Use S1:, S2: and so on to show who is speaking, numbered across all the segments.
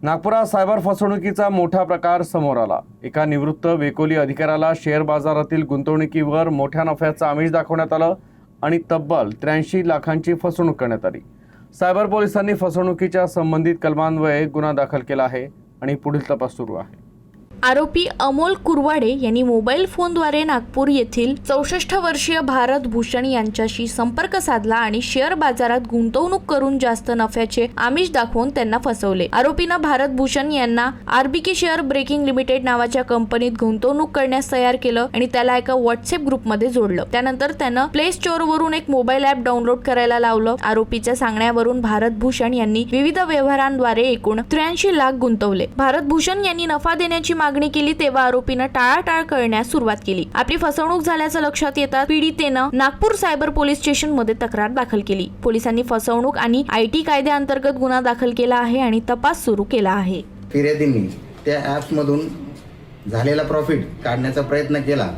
S1: नागपुरात सायबर फसवणुकीचा मोठा प्रकार समोर आला। एका निवृत्त वेकोली अधिकाऱ्याला शेअर बाजारातील गुंतवणुकीवर मोठ्या नफ्याचं आमिष दाखवण्यात आलं आणि तब्बल 83 लाखांची फसवणूक करण्यात आली। सायबर पोलिसांनी फसवणुकीच्या संबंधित कलमान्वये गुन्हा दाखल केला आहे आणि पुढील तपास सुरू आहे।
S2: आरोपी अमोल कुरवाडे यांनी मोबाईल फोनद्वारे नागपूर येथील 64 वर्षीय भारत भूषण यांच्याशी संपर्क साधला आणि शेअर बाजारात गुंतवणूक करून जास्त नफ्याचे आमिष दाखवून त्यांना फसवले। आरोपीनं भारत भूषण यांना आरबीके शेअर ब्रेकिंग लिमिटेड नावाच्या कंपनीत गुंतवणूक करण्यास तयार केलं आणि त्याला एका व्हॉट्सअप ग्रुपमध्ये जोडलं। त्यानंतर त्यानं प्ले स्टोअरवरून एक मोबाईल ॲप डाउनलोड करायला लावलं। आरोपीच्या सांगण्यावरून भारत भूषण यांनी विविध व्यवहारांद्वारे एकूण 83 लाख गुंतवले। भारत भूषण यांनी नफा देण्याची मागणी केली तेव्हा आरोपीनं टाळाटाळ करण्यास सुरुवात केली। आपली फसवणूक झाल्याचं लक्षात येतात पीडितेनं नागपूर सायबर पोलीस स्टेशन मध्ये तक्रार दाखल केली। पोलिसांनी फसवणूक आणि आयटी कायद्याअंतर्गत गुन्हा दाखल केला आहे आणि तपास सुरू केला आहे।
S3: फिर्यादींनी त्या ॲप्समधून झालेला प्रॉफिट काढण्याचा प्रयत्न केला,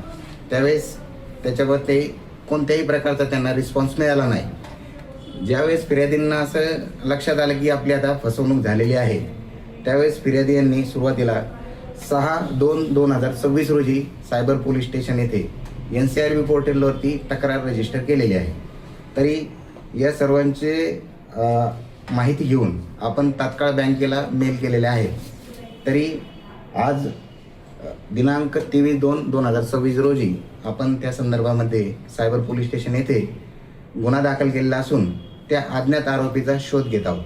S3: त्यावेळेस त्याच्यावर ते कोणत्याही प्रकारचा त्यांना रिस्पॉन्स मिळाला नाही। ज्यावेळेस फिर्यादींना असं लक्षात आलं की आपली आता फसवणूक झालेली आहे, त्यावेळेस फिर्यादी यांनी सुरुवातीला 6/2/2026 रोजी सायबर पोलीस स्टेशन येथे NCRB पोर्टलवरती तक्रार रजिस्टर केलेली आहे। तरी या सर्वांचे माहिती घेऊन आपण तात्काळ बँकेला मेल केलेले आहे। तरी आज दिनांक 23/2/2026 रोजी आपण त्या संदर्भामध्ये सायबर पोलीस स्टेशन येथे गुन्हा दाखल केलेला असून त्या अज्ञात आरोपीचा शोध घेत आहोत।